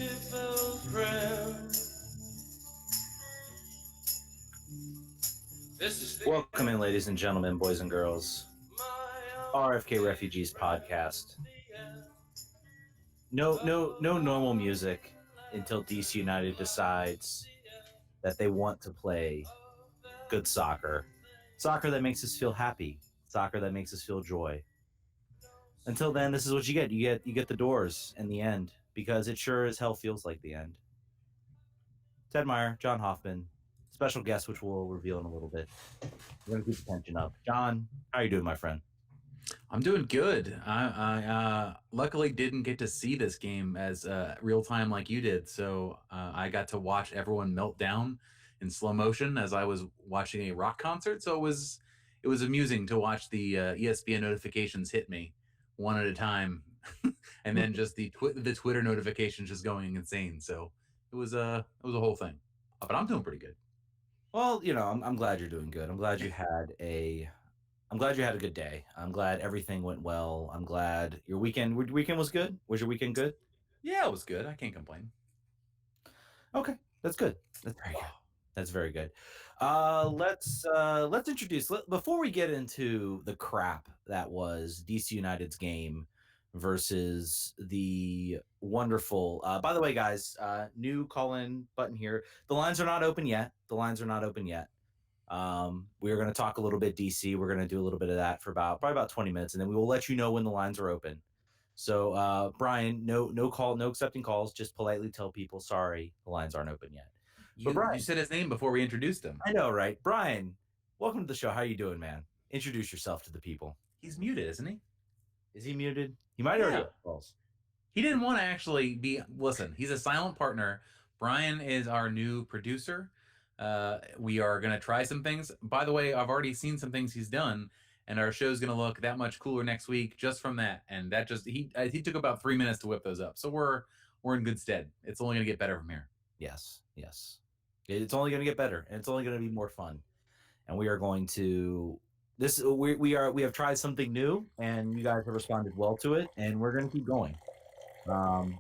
beautiful friend. Welcome in, ladies and gentlemen, boys and girls. RFK Refugees podcast. No normal music until DC United decides that they want to play good soccer. Soccer that makes us feel happy. Soccer that makes us feel joy. Until then, this is what you get. You get the doors in the end, because it sure as hell feels like the end. Ted Meyer, John Hoffman, special guest, which we'll reveal in a little bit. We're going to keep the tension up. John, how are you doing, my friend? I'm doing good. I luckily didn't get to see this game as real time like you did, so I got to watch everyone melt down in slow motion as I was watching a rock concert. So it was amusing to watch the ESPN notifications hit me one at a time, and then just the Twitter notifications just going insane. So it was a whole thing. But I'm doing pretty good. Well, I'm glad you're doing good. I'm glad you had a good day. I'm glad everything went well. I'm glad your weekend was good. Was your weekend good? Yeah, it was good. I can't complain. Okay, that's good. That's very good. That's very good. Let's introduce before we get into the crap that was DC United's game versus the wonderful. By the way, guys, new call-in button here. The lines are not open yet. We are going to talk a little bit DC. We're going to do a little bit of that for probably about 20 minutes, and then we will let you know when the lines are open. So, Brian, no accepting calls. Just politely tell people, sorry, the lines aren't open yet. You said his name before we introduced him. I know, right? Brian, welcome to the show. How you doing, man? Introduce yourself to the people. He's muted, isn't he? Is he muted? He might already have calls. He didn't want to actually be. Listen, he's a silent partner. Brian is our new producer. We are going to try some things. By the way, I've already seen some things he's done, and our show's going to look that much cooler next week just from that. And that just he took about 3 minutes to whip those up. So we're in good stead. It's only going to get better from here. Yes. It's only going to get better, and it's only going to be more fun. And we are going to we have tried something new, and you guys have responded well to it, and we're going to keep going. Did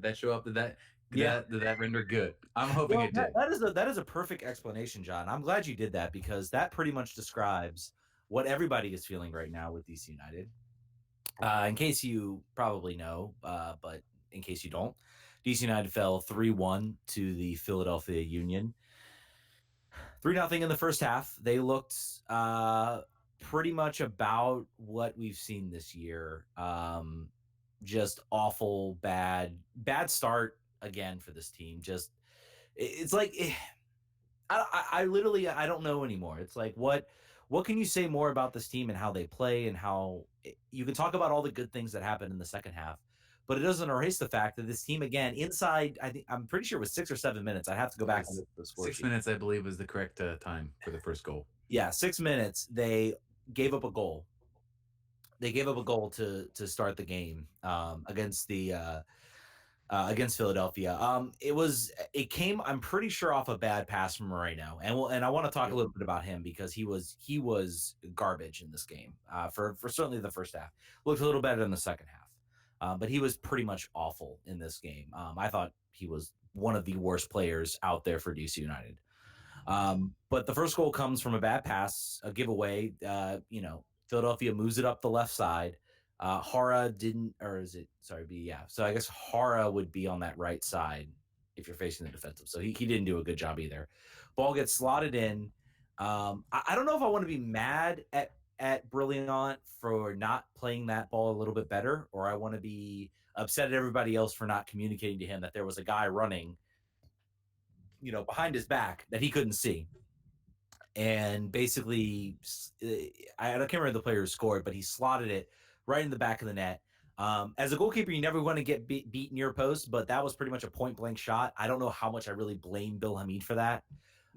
that show up? Did that render good? I'm hoping it did. That is a perfect explanation, John. I'm glad you did that, because that pretty much describes what everybody is feeling right now with DC United. In case you probably know, but in case you don't, DC United fell 3-1 to the Philadelphia Union. 3-0 in the first half. They looked pretty much about what we've seen this year. Just awful, bad start again for this team. Just it's like I literally I don't know anymore. It's like what can you say more about this team and how they play, and how you can talk about all the good things that happened in the second half, but it doesn't erase the fact that this team, again, inside, I'm pretty sure it was 6 or 7 minutes. I have to go back and look at the score 6 sheet. minutes, I believe, was the correct time for the first goal. Yeah, 6 minutes. They gave up a goal. They gave up a goal to start the game against Philadelphia. It came, I'm pretty sure, off a bad pass from Moreno, and I want to talk a little bit about him, because he was garbage in this game for certainly the first half. Looked a little better in the second half. But he was pretty much awful in this game. I thought he was one of the worst players out there for DC United. But the first goal comes from a bad pass, a giveaway. Philadelphia moves it up the left side. Hara didn't, or is it? Sorry, yeah. So I guess Hara would be on that right side if you're facing the defensive. So he didn't do a good job either. Ball gets slotted in. I don't know if I want to be mad at Brilliant for not playing that ball a little bit better, or I want to be upset at everybody else for not communicating to him that there was a guy running, behind his back that he couldn't see. And basically, I can't remember the player who scored, but he slotted it right in the back of the net. As a goalkeeper, you never want to get beat near post, but that was pretty much a point-blank shot. I don't know how much I really blame Bill Hamid for that.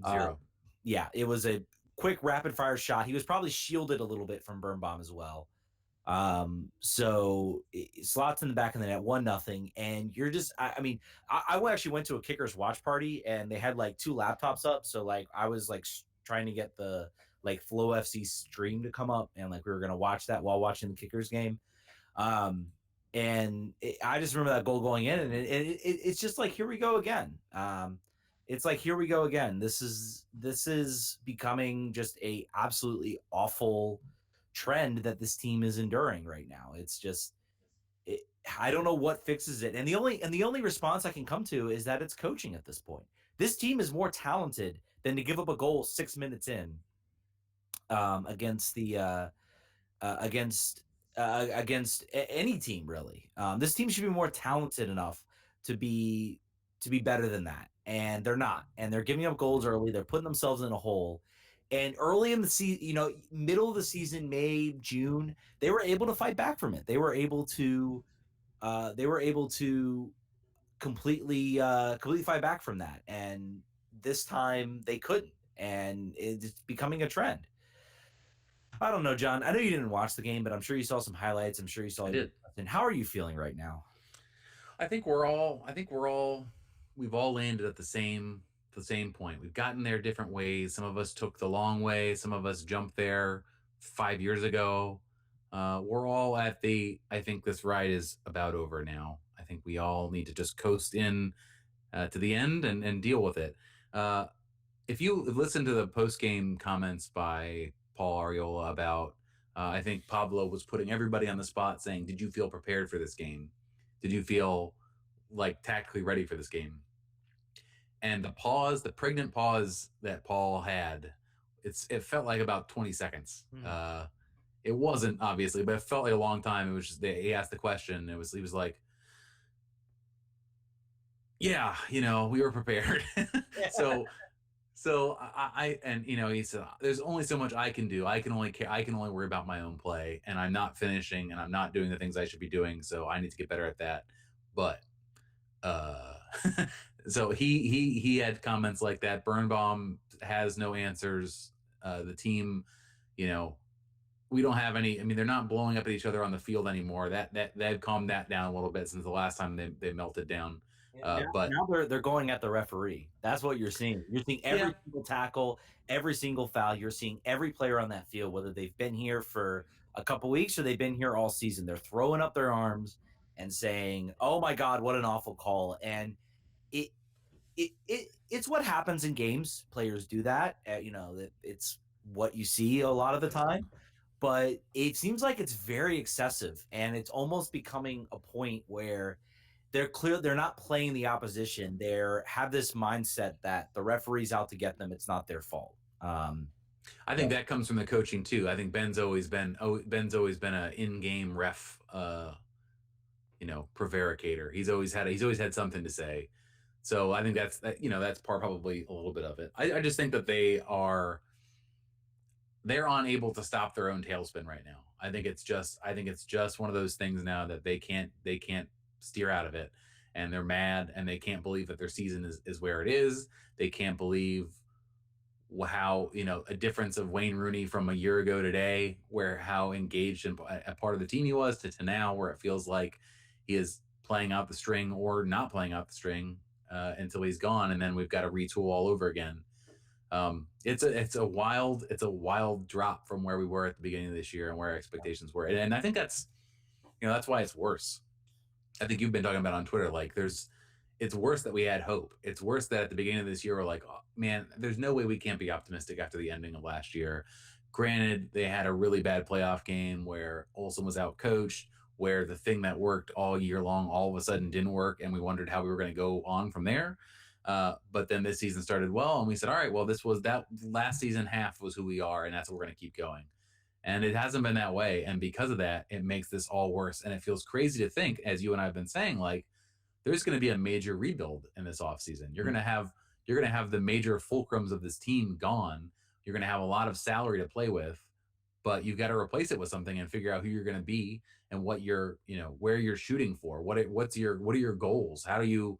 Zero. Yeah, it was a quick rapid-fire shot. He was probably shielded a little bit from Birnbaum as well. So it slots in the back of the net, 1-0, and you're just, I actually went to a Kickers watch party, and they had like 2 laptops up. So like I was like trying to get the like Flow FC stream to come up, and like we were going to watch that while watching the Kickers game. I just remember that goal going in, and it's just like, here we go again. It's like, here we go again. This is becoming just a absolutely awful trend that this team is enduring right now. It's just, it, I don't know what fixes it, and the only response I can come to is that it's coaching at this point. This team is more talented than to give up a goal 6 minutes in, against the against any team really. This team should be more talented enough to be better than that, and they're not. And they're giving up goals early. They're putting themselves in a hole. And early in the season, middle of the season, May, June, they were able to fight back from it. They were able to completely fight back from that. And this time they couldn't, and it's becoming a trend. I don't know, John. I know you didn't watch the game, but I'm sure you saw some highlights. I'm sure you saw I your. did. And how are you feeling right now? I think we've all landed at the same point. We've gotten there different ways. Some of us took the long way. Some of us jumped there 5 years ago. We're all at I think this ride is about over now. I think we all need to just coast in to the end and deal with it. Uh, if you listen to the post game comments by Paul Ariola about, I think Pablo was putting everybody on the spot saying, "Did you feel prepared for this game? Did you feel like tactically ready for this game?" And the pregnant pause that Paul had, it felt like about 20 seconds. It wasn't obviously, but it felt like a long time. It was just he asked the question. He was like, "Yeah, we were prepared." so and he said, "There's only so much I can do. I can only worry about my own play, and I'm not finishing, and I'm not doing the things I should be doing. So I need to get better at that." But uh, so he had comments like that. Birnbaum has no answers. The team, you know, we don't have any. I mean, they're not blowing up at each other on the field anymore. They've calmed that down a little bit since the last time they melted down. But Now they're going at the referee. That's what you're seeing. You're seeing every yeah, single tackle, every single foul. You're seeing every player on that field, whether they've been here for a couple weeks or they've been here all season. They're throwing up their arms and saying, "Oh my God, what an awful call!" And it it's what happens in games. Players do that. It's what you see a lot of the time. But it seems like it's very excessive, and it's almost becoming a point where they're not playing the opposition. They have this mindset that the referee's out to get them. It's not their fault. I think that comes from the coaching too. I think Ben's always been a in-game ref, prevaricator. He's always had something to say. So I think that's probably a little bit of it. I just think that they're unable to stop their own tailspin right now. I think it's just one of those things now that they can't steer out of it, and they're mad, and they can't believe that their season is where it is. They can't believe how a difference of Wayne Rooney from a year ago today, where how engaged and a part of the team he was, to now where it feels like he is playing out the string or not playing out the string until he's gone, and then we've got to retool all over again. It's a wild drop from where we were at the beginning of this year and where our expectations were, and I think that's why it's worse. I think you've been talking about on Twitter, like it's worse that we had hope. It's worse that at the beginning of this year, we're like, oh, man, there's no way we can't be optimistic after the ending of last year. Granted, they had a really bad playoff game where Olsen was out coached, where the thing that worked all year long all of a sudden didn't work, and we wondered how we were going to go on from there. But then this season started well, and we said, all right, well, this was that last season half was who we are, and that's what we're going to keep going. And it hasn't been that way. And because of that, it makes this all worse. And it feels crazy to think, as you and I have been saying, like, there's going to be a major rebuild in this offseason. You're going to have the major fulcrums of this team gone. You're going to have a lot of salary to play with, but you've got to replace it with something and figure out who you're going to be and what you're, where you're shooting for. What are your goals? How do you,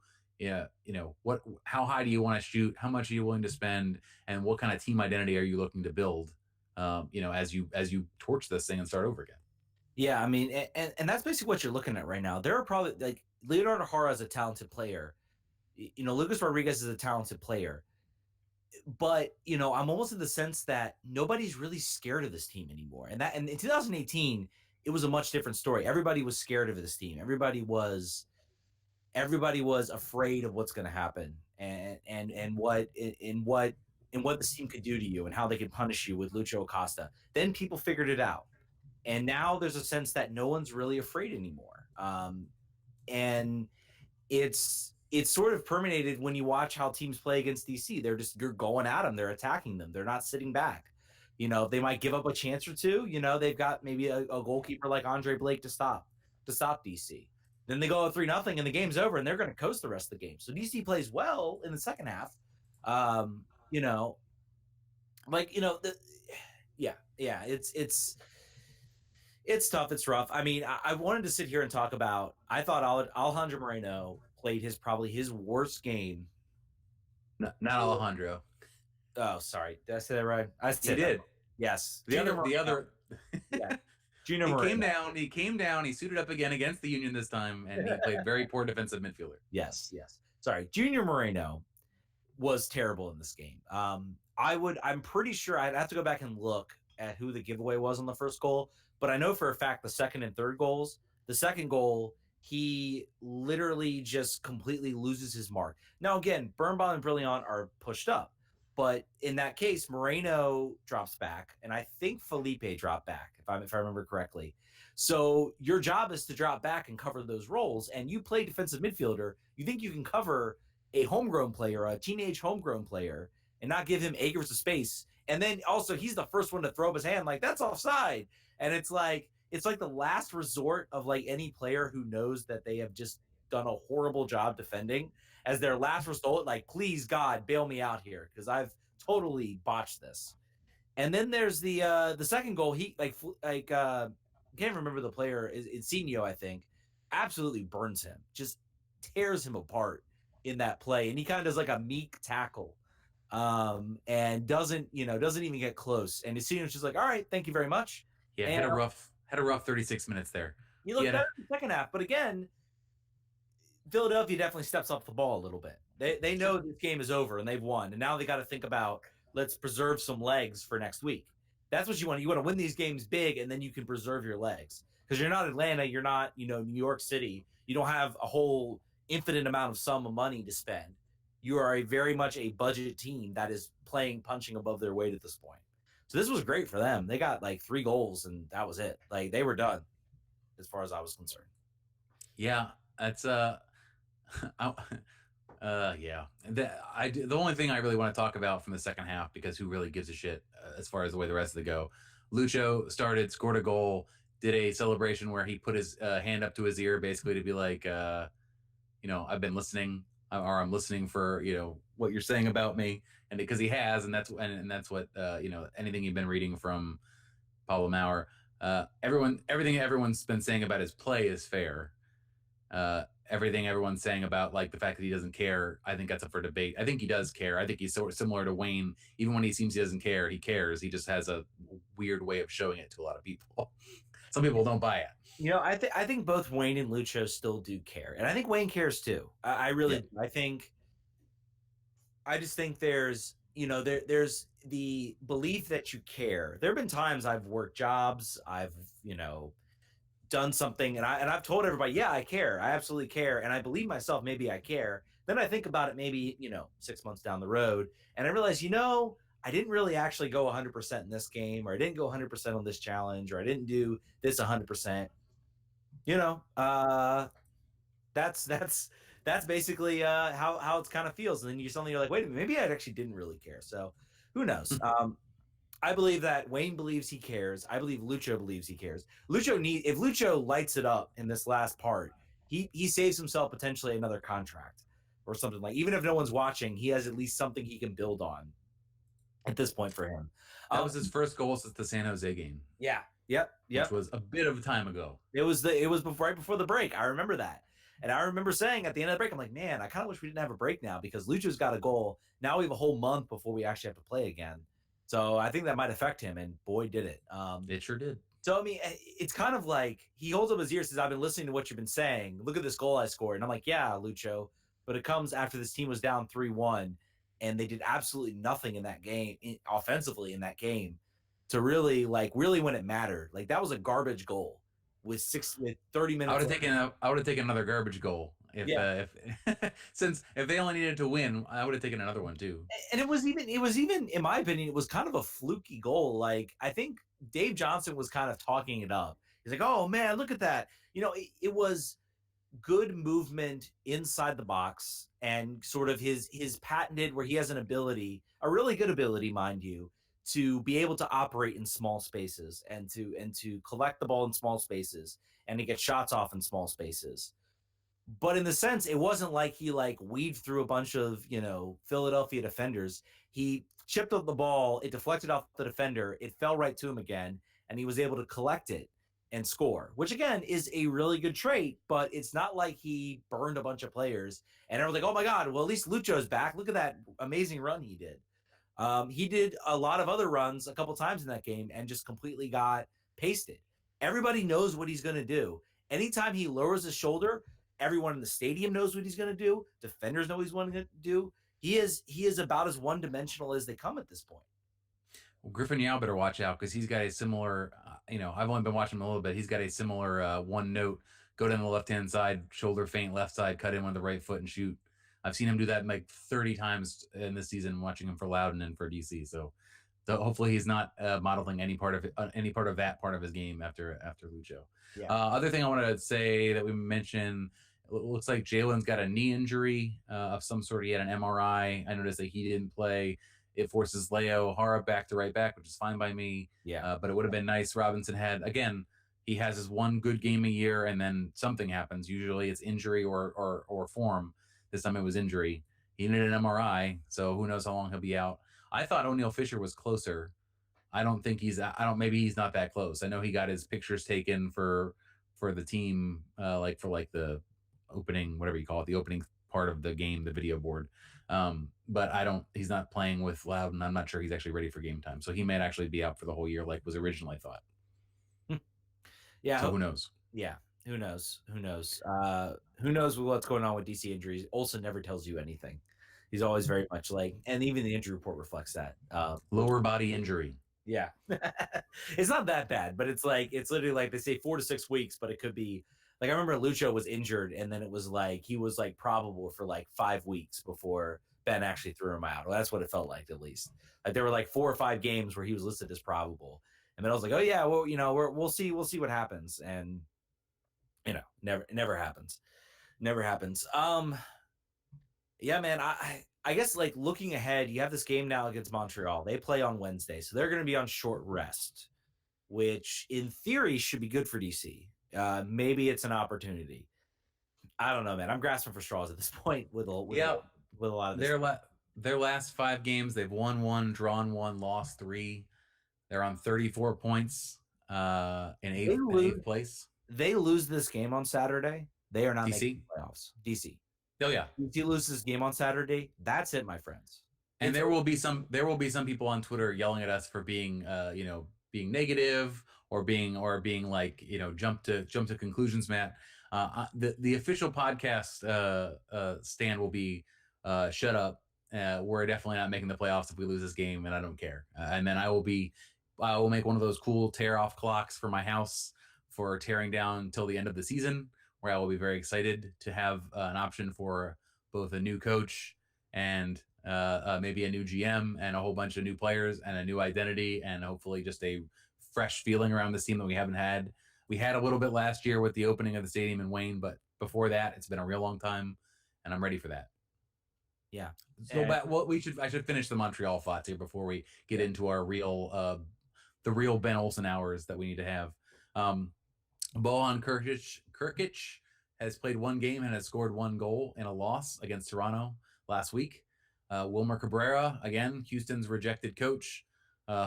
how high do you want to shoot? How much are you willing to spend? And what kind of team identity are you looking to build? As you torch this thing and start over again. Yeah, I mean, and that's basically what you're looking at right now. There are probably, like, Leonardo Jara is a talented player. Lucas Rodriguez is a talented player. But, I'm almost in the sense that nobody's really scared of this team anymore. And in 2018, it was a much different story. Everybody was scared of this team. Everybody was afraid of what's going to happen and what this team could do to you and how they could punish you with Lucho Acosta. Then people figured it out, and now there's a sense that no one's really afraid anymore. And it's sort of permeated when you watch how teams play against DC. You're going at them, they're attacking them, they're not sitting back. They might give up a chance or two. They've got maybe a goalkeeper like Andre Blake to stop DC. Then they go 3-0 and the game's over, and they're going to coast the rest of the game. So DC plays well in the second half. It's tough. It's rough. I mean, I wanted to sit here and talk about. I thought Alejandro Moreno played probably his worst game. Not Alejandro. Oh, sorry. Did I say that right? I said you did. Yes. The other. Yeah. He came down. He suited up again against the Union this time, and he played very poor defensive midfielder. Yes. Sorry, Junior Moreno was terrible in this game. I'm pretty sure I'd have to go back and look at who the giveaway was on the first goal, but I know for a fact the second and third goals. The second goal, he literally just completely loses his mark. Now again, Birnbaum and Brilliant are pushed up. But in that case, Moreno drops back, and I think Felipe dropped back, if I remember correctly. So your job is to drop back and cover those roles, and you play defensive midfielder. You think you can cover a homegrown player, a teenage homegrown player, and not give him acres of space. And then also he's the first one to throw up his hand like, that's offside. And it's like the last resort of like any player who knows that they have just done a horrible job defending. As their last result, like, please God, bail me out here because I've totally botched this. And then there's the second goal. He can't remember the player. Insigne, I think, absolutely burns him, just tears him apart in that play, and he kind of does like a meek tackle, and doesn't even get close. And Insigne's just like, all right, thank you very much. Yeah, and, had a rough 36 minutes there. He looked better in the second half, but again, Philadelphia definitely steps up the ball a little bit. They know this game is over and they've won, and now they got to think about, let's preserve some legs for next week. That's what you want. You want to win these games big, and then you can preserve your legs, because you're not Atlanta, you're not New York City. You don't have a whole infinite amount of sum of money to spend. You are very much a budget team that is punching above their weight at this point. So this was great for them. They got like 3 goals, and that was it. Like, they were done, as far as I was concerned. Yeah, that's yeah. The only thing I really want to talk about from the second half, because who really gives a shit as far as the way the rest of the go. Lucho started, scored a goal, did a celebration where he put his hand up to his ear, basically to be like, I've been listening, or I'm listening for what you're saying about me, and because he has, and that's what anything you've been reading from Pablo Maurer, everything everyone's been saying about his play is fair. Everything everyone's saying about like the fact that he doesn't care, I think that's up for debate. I think he does care. I think he's sort of similar to Wayne. Even when he seems he doesn't care, he cares. He just has a weird way of showing it to a lot of people. Some people don't buy it. I think both Wayne and Lucho still do care, and I think Wayne cares too. I just think there's there's the belief that you care. There have been times I've worked jobs, I've done something, and I've told everybody, yeah, I care, I absolutely care, and I believe myself, maybe I care. Then I think about it, maybe 6 months down the road, and I realize I didn't really actually go 100% in this game, or I didn't go 100% on this challenge, or I didn't do this 100%. That's basically how it kind of feels. And then you're like, wait a minute, maybe I actually didn't really care. So who knows? I believe that Wayne believes he cares. I believe Lucho believes he cares. If Lucho lights it up in this last part, he saves himself potentially another contract or something. Like, even if no one's watching, he has at least something he can build on at this point for him. That was his first goal since the San Jose game. Yeah. Yep. Which was a bit of a time ago. It was right before the break. I remember that. And I remember saying at the end of the break, I'm like, man, I kind of wish we didn't have a break now, because Lucho's got a goal. Now we have a whole month before we actually have to play again. So I think that might affect him, and boy, did it. It sure did. So, I mean, it's kind of like he holds up his ear, says, I've been listening to what you've been saying. Look at this goal I scored. And I'm like, yeah, Lucho. But it comes after this team was down 3-1, and they did absolutely nothing in that game, offensively in that game, to really when it mattered. Like, that was a garbage goal. with 30 minutes. I would have taken another garbage goal if since if they only needed to win, I would have taken another one too. And it was even in my opinion, it was kind of a fluky goal. Like I think Dave Johnson was kind of talking it up. He's like, "Oh man, look at that!" It was good movement inside the box and sort of his patented where he has an ability, a really good ability, mind you, to be able to operate in small spaces and to collect the ball in small spaces and to get shots off in small spaces. But in the sense, it wasn't like he like weaved through a bunch of, Philadelphia defenders. He chipped up the ball, it deflected off the defender, it fell right to him again, and he was able to collect it and score, which again is a really good trait, but it's not like he burned a bunch of players and everyone's like, oh my God, well, at least Lucho's back. Look at that amazing run he did. He did a lot of other runs a couple times in that game and just completely got pasted. Everybody knows what he's going to do. Anytime he lowers his shoulder, everyone in the stadium knows what he's going to do. Defenders know what he's going to do. He is about as one-dimensional as they come at this point. Well, Griffin Yao better watch out because he's got a similar, I've only been watching him a little bit. He's got a similar one note, go down the left-hand side, shoulder feint, left side, cut in with the right foot and shoot. I've seen him do that like 30 times in this season, watching him for Loudoun and for DC. So hopefully he's not modeling any part of that part of his game after Lucho. Yeah. Other thing I want to say that we mentioned, it looks like Jalen's got a knee injury of some sort. He had an MRI. I noticed that he didn't play. It forces Leo Hara back to right back, which is fine by me. Yeah. But it would have been nice. Robinson he has his one good game a year, and then something happens. Usually it's injury or form. This time it was injury. He needed an MRI, so who knows how long he'll be out. I thought O'Neal Fisher was closer. Maybe he's not that close. I know he got his pictures taken for the team, for the opening, whatever you call it, the opening part of the game, the video board. But he's not playing with Loudoun. I'm not sure he's actually ready for game time. So he might actually be out for the whole year like was originally thought. Yeah. So who knows? Yeah. Who knows? Who knows what's going on with DC injuries? Olsen never tells you anything. He's always very much and even the injury report reflects that. Lower body injury. Yeah. It's not that bad, but it's literally like they say 4 to 6 weeks, but it could be I remember Lucho was injured and then it was he was probable for 5 weeks before Ben actually threw him out. Well, that's what it felt like, at least. There were 4 or 5 games where he was listed as probable. And then I was like, oh yeah, well, we'll see what happens. And never happens. Never happens. Yeah, man, I guess looking ahead, you have this game now against Montreal. They play on Wednesday, so they're going to be on short rest, which in theory should be good for DC. Maybe it's an opportunity. I don't know, man. I'm grasping for straws at this point with a lot of this. Their last 5 games, they've won 1, drawn 1, lost 3. They're on 34 points in eighth place. They lose this game on Saturday, they are not DC? making the playoffs. DC. Oh yeah. DC loses this game on Saturday. That's it, my friends. And there will be some people on Twitter yelling at us for being being negative or being jump to conclusions, Matt. The official podcast stand will be shut up. We're definitely not making the playoffs if we lose this game, and I don't care. And then I will make one of those cool tear off clocks for my house for tearing down until the end of the season, where I will be very excited to have an option for both a new coach and maybe a new GM and a whole bunch of new players and a new identity and hopefully just a fresh feeling around this team that we haven't had. We had a little bit last year with the opening of the stadium in Wayne, but before that, it's been a real long time, and I'm ready for that. Yeah. So, I should finish the Montreal thoughts here before we get into our the real Ben Olsen hours that we need to have. Bojan Krkic has played 1 game and has scored 1 goal in a loss against Toronto last week. Wilmer Cabrera, again, Houston's rejected coach,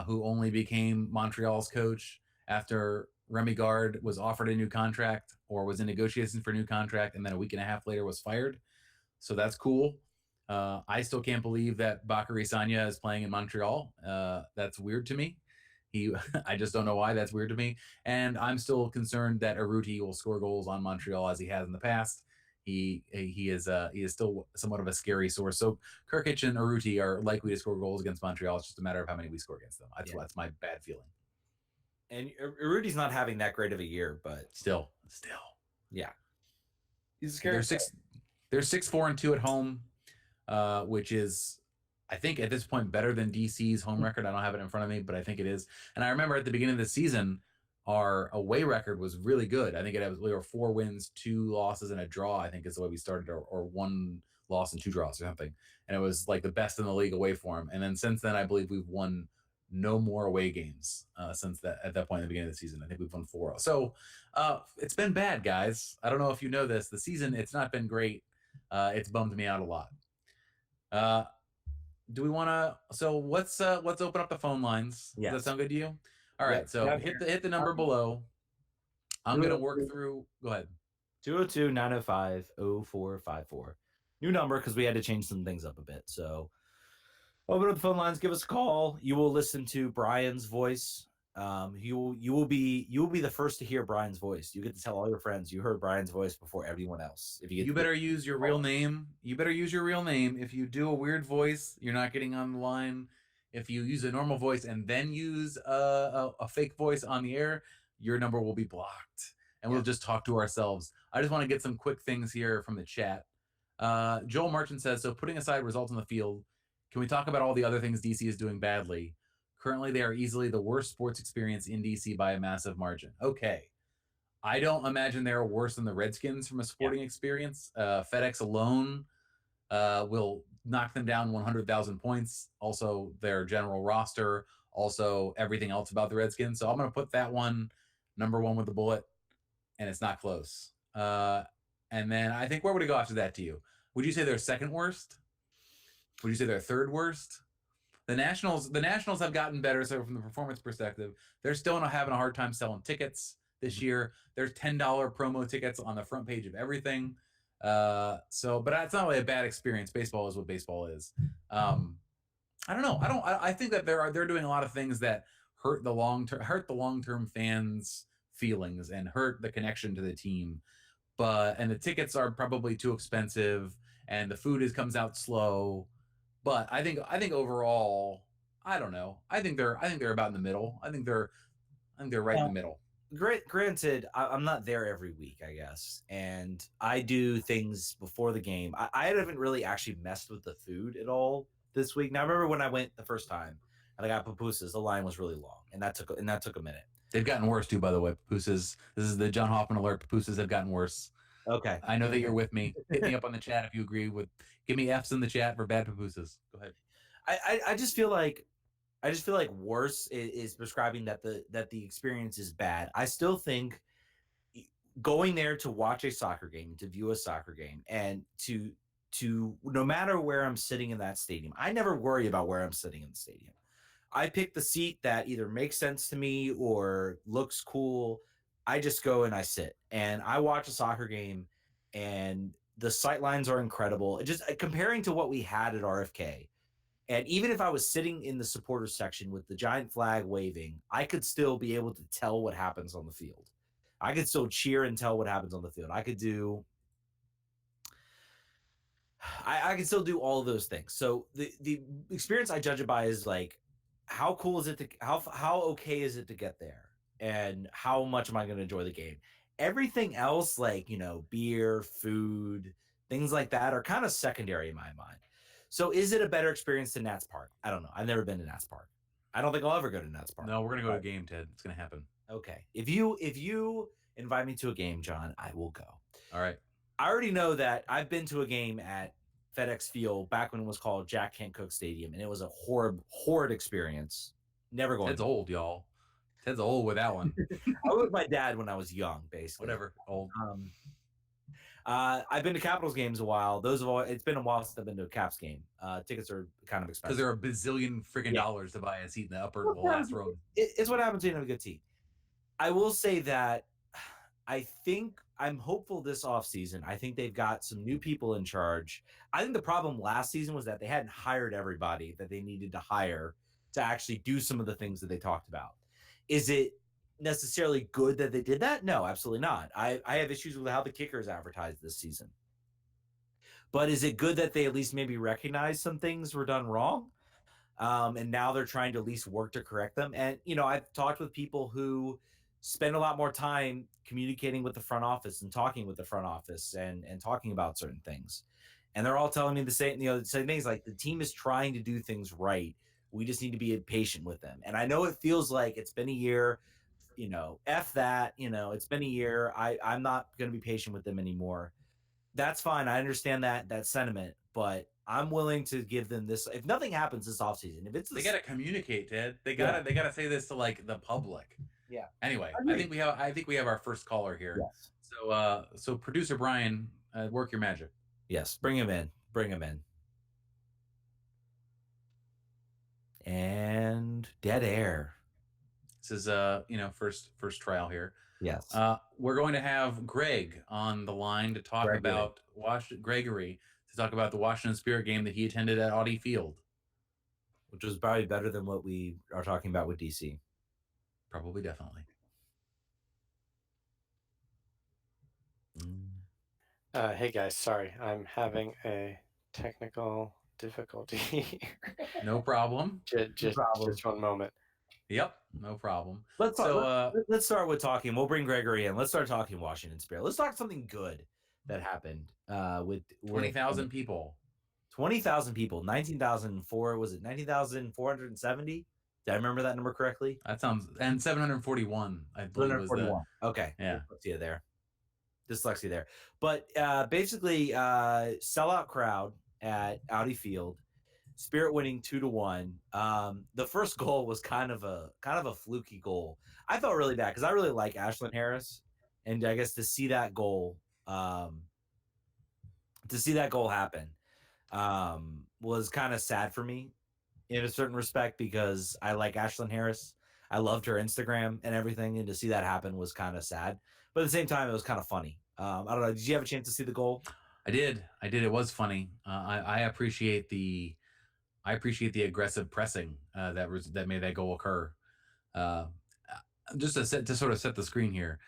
who only became Montreal's coach after Remy Gard was offered a new contract or was in negotiations for a new contract, and then a week and a half later was fired. So that's cool. I still can't believe that Bakary Sagna is playing in Montreal. That's weird to me. I just don't know why that's weird to me. And I'm still concerned that Urruti will score goals on Montreal as he has in the past. He is still somewhat of a scary source. So Krkic and Urruti are likely to score goals against Montreal. It's just a matter of how many we score against them. That's my bad feeling. And Rudy's not having that great of a year, but Still. yeah, he's scary. They're 6-4-2 at home, which is, I think, at this point better than DC's home record. I don't have it in front of me, but I think it is. And I remember at the beginning of the season, our away record was really good. I think we were 4 wins, 2 losses, and a draw, I think is the way we started, or 1 loss and 2 draws or something. And it was like the best in the league away for him. And then since then, I believe we've won no more away games since that, at that point in the beginning of the season. I think we've won 4. So it's been bad, guys. I don't know if you know this. The season, it's not been great. It's bummed me out a lot. Do we want to? So let's open up the phone lines. Yes. Does that sound good to you? All right. So hit the number below. I'm gonna work through. Go ahead. 202-905-0454. New number because we had to change some things up a bit. So open up the phone lines. Give us a call. You will listen to Brian's voice. You will be the first to hear Brian's voice. You get to tell all your friends you heard Brian's voice before everyone else. If you better use your real name. You better use your real name. If you do a weird voice, you're not getting on the line. If you use a normal voice and then use a fake voice on the air, your number will be blocked, and we'll just talk to ourselves. I just want to get some quick things here from the chat. Joel Marchant says, so putting aside results on the field, can we talk about all the other things DC is doing badly? Currently, they are easily the worst sports experience in DC by a massive margin. Okay. I don't imagine they're worse than the Redskins from a sporting experience. FedEx alone will knock them down 100,000 points. Also, their general roster, also everything else about the Redskins. So I'm going to put that one number 1 with the bullet, and it's not close. And then I think, where would it go after that to you? Would you say they're second worst? Would you say they're third worst? The Nationals have gotten better. So from the performance perspective, they're still not having a hard time selling tickets this year. There's $10 promo tickets on the front page of everything. But it's not really a bad experience. Baseball is what baseball is. I don't know. I think that they're doing a lot of things that hurt the long-term fans' feelings and hurt the connection to the team. And the tickets are probably too expensive, and the food comes out slow. But I think overall, I don't know. I think they're about in the middle. I think they're right in the middle. Granted, I'm not there every week, I guess, and I do things before the game. I haven't really actually messed with the food at all this week. Now, I remember when I went the first time and I got pupusas, the line was really long, and that took a minute. They've gotten worse too, by the way. Pupusas. This is the John Hoffman alert. Pupusas have gotten worse. Okay. I know that you're with me. Hit me up on the chat if you agree with. Give me F's in the chat for bad pupusas. Go ahead. I just feel like worse is prescribing that the experience is bad. I still think going there to watch a soccer game, to view a soccer game, and to no matter where I'm sitting in that stadium, I never worry about where I'm sitting in the stadium. I pick the seat that either makes sense to me or looks cool. I just go and I sit and I watch a soccer game, and the sight lines are incredible. Just comparing to what we had at RFK. And even if I was sitting in the supporters section with the giant flag waving, I could still be able to tell what happens on the field. I could still cheer and tell what happens on the field. I could still do all of those things. So the experience I judge it by is like, how cool is it to how okay is it to get there, and how much am I going to enjoy the game? Everything else, like, beer, food, things like that, are kind of secondary in my mind. So is it a better experience than Nats Park? I don't know. I've never been to Nats Park. I don't think I'll ever go to Nats Park. No, we're gonna go to a game, Ted. It's gonna happen. Okay. If you invite me to a game, John, I will go. All right. I already know that I've been to a game at FedEx Field back when it was called Jack Kent Cooke Stadium, and it was a horrid experience. Never going. Ted's old, y'all. Ted's old with that one. I was with my dad when I was young, basically. Whatever, old. I've been to Capitals games a while. It's been a while since I've been to a Caps game. Tickets are kind of expensive because there are a bazillion freaking dollars to buy a seat in the last row. It's what happens when you have a good seat. I will say that I'm hopeful this offseason. I think they've got some new people in charge. I think the problem last season was that they hadn't hired everybody that they needed to hire to actually do some of the things that they talked about. Is it necessarily good that they did that? No, absolutely not. I have issues with how the kickers advertised this season. But is it good that they at least maybe recognize some things were done wrong? And now they're trying to at least work to correct them. And, I've talked with people who spend a lot more time communicating with the front office and talking with the front office and talking about certain things. And they're all telling me the same things, like the team is trying to do things right. We just need to be patient with them. And I know it feels like it's been a year, F that, it's been a year. I'm not going to be patient with them anymore. That's fine. I understand that sentiment, but I'm willing to give them this. If nothing happens this offseason, if it's they gotta communicate, Ted. They gotta say this to like the public. Yeah. Anyway, I think we have our first caller here. Yes. So producer Brian, work your magic. Yes, bring him in. And dead air. This is first trial here. Yes. We're going to have Greg on the line to talk about Gregory to talk about the Washington Spirit game that he attended at Audi Field, which was probably better than what we are talking about with DC. Probably, definitely. Hey guys, sorry, I'm having a technical difficulty here. No problem. Just 1 moment. Yep, no problem. Let's start with talking. We'll bring Gregory in. Let's start talking Washington Spirit. Let's talk something good that happened with 20,000 people. 20,000 people. 19,004. Was it 19,470? Did I remember that number correctly? That sounds, and 741. I believe 741. Was okay. Yeah. Dyslexia there. But basically, sellout crowd at Audi Field. Spirit winning 2-1. The first goal was kind of a fluky goal. I felt really bad because I really like Ashlyn Harris, and I guess to see that goal happen was kind of sad for me in a certain respect because I like Ashlyn Harris. I loved her Instagram and everything, and to see that happen was kind of sad. But at the same time, it was kind of funny. I don't know. Did you have a chance to see the goal? I did. It was funny. I appreciate the aggressive pressing that made that goal occur. Just to sort of set the screen here,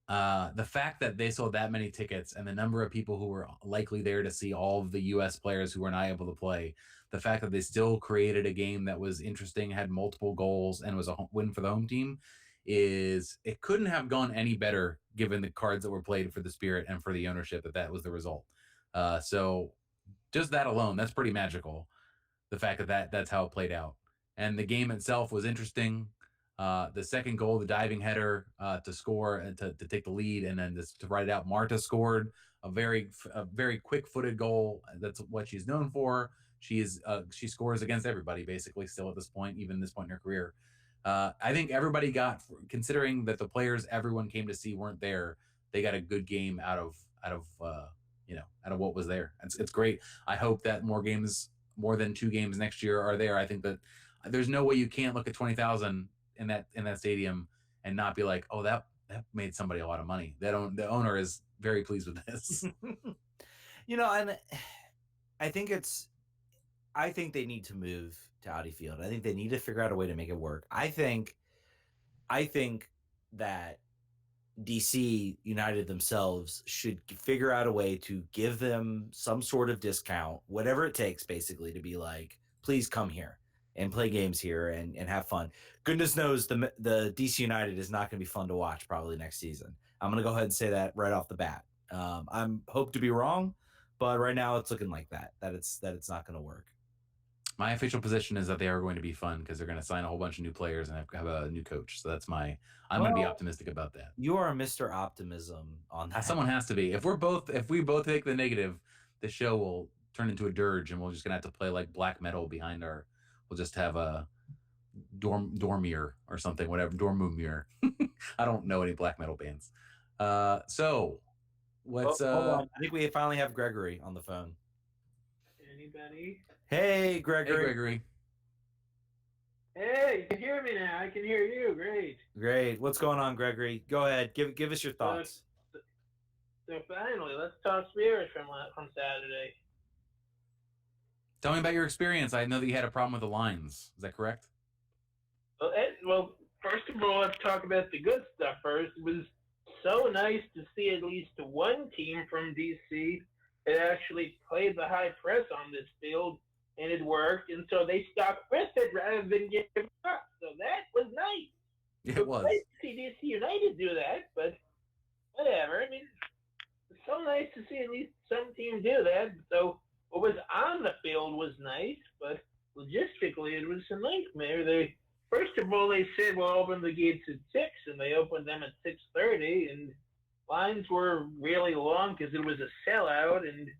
the fact that they sold that many tickets and the number of people who were likely there to see all of the U.S. players who were not able to play, the fact that they still created a game that was interesting, had multiple goals, and was a win for the home team, it couldn't have gone any better given the cards that were played for the Spirit and for the ownership that was the result. So just that alone, that's pretty magical. The fact that's how it played out. And the game itself was interesting. The second goal, the diving header to score and to take the lead, and then to write it out, Marta scored a very quick-footed goal. That's what she's known for. She scores against everybody basically still at this point, even this point in her career. I think everybody got, considering that the players everyone came to see weren't there, they got a good game out of what was there. It's great. I hope that more than 2 games next year are there. I think that there's no way you can't look at 20,000 in that stadium and not be like, oh, that made somebody a lot of money. The owner is very pleased with this. And I think they need to move to Audi Field. I think they need to figure out a way to make it work. I think that DC United themselves should figure out a way to give them some sort of discount, whatever it takes, basically, to be like, please come here and play games here and have fun. Goodness knows the DC United is not going to be fun to watch probably next season. I'm going to go ahead and say that right off the bat. I'm hope to be wrong, but right now it's looking like that it's not going to work. My official position is that they are going to be fun because they're going to sign a whole bunch of new players and have a new coach. So I'm going to be optimistic about that. You are Mr. Optimism on that. Someone has to be. If we both take the negative, the show will turn into a dirge, and we're just going to have to play like black metal behind we'll just have a Dormier or something, whatever. Dormumier. I don't know any black metal bands. So what's hold on. I think we finally have Gregory on the phone. Anybody? Hey, Gregory. Hey, you can hear me now. I can hear you. Great. What's going on, Gregory? Go ahead. Give us your thoughts. So finally, let's talk Spirits from Saturday. Tell me about your experience. I know that you had a problem with the lines. Is that correct? Well, first of all, let's talk about the good stuff first. It was so nice to see at least one team from DC that actually played the high press on this field and it worked, and so they stuck with it rather than giving up. So that was nice. It was. Nice to see DC United do that, but whatever. I mean, it's so nice to see at least some team do that. So what was on the field was nice, but logistically it was a nightmare. They first of all they said we'll open the gates at 6, and they opened them at 6:30, and lines were really long because it was a sellout, and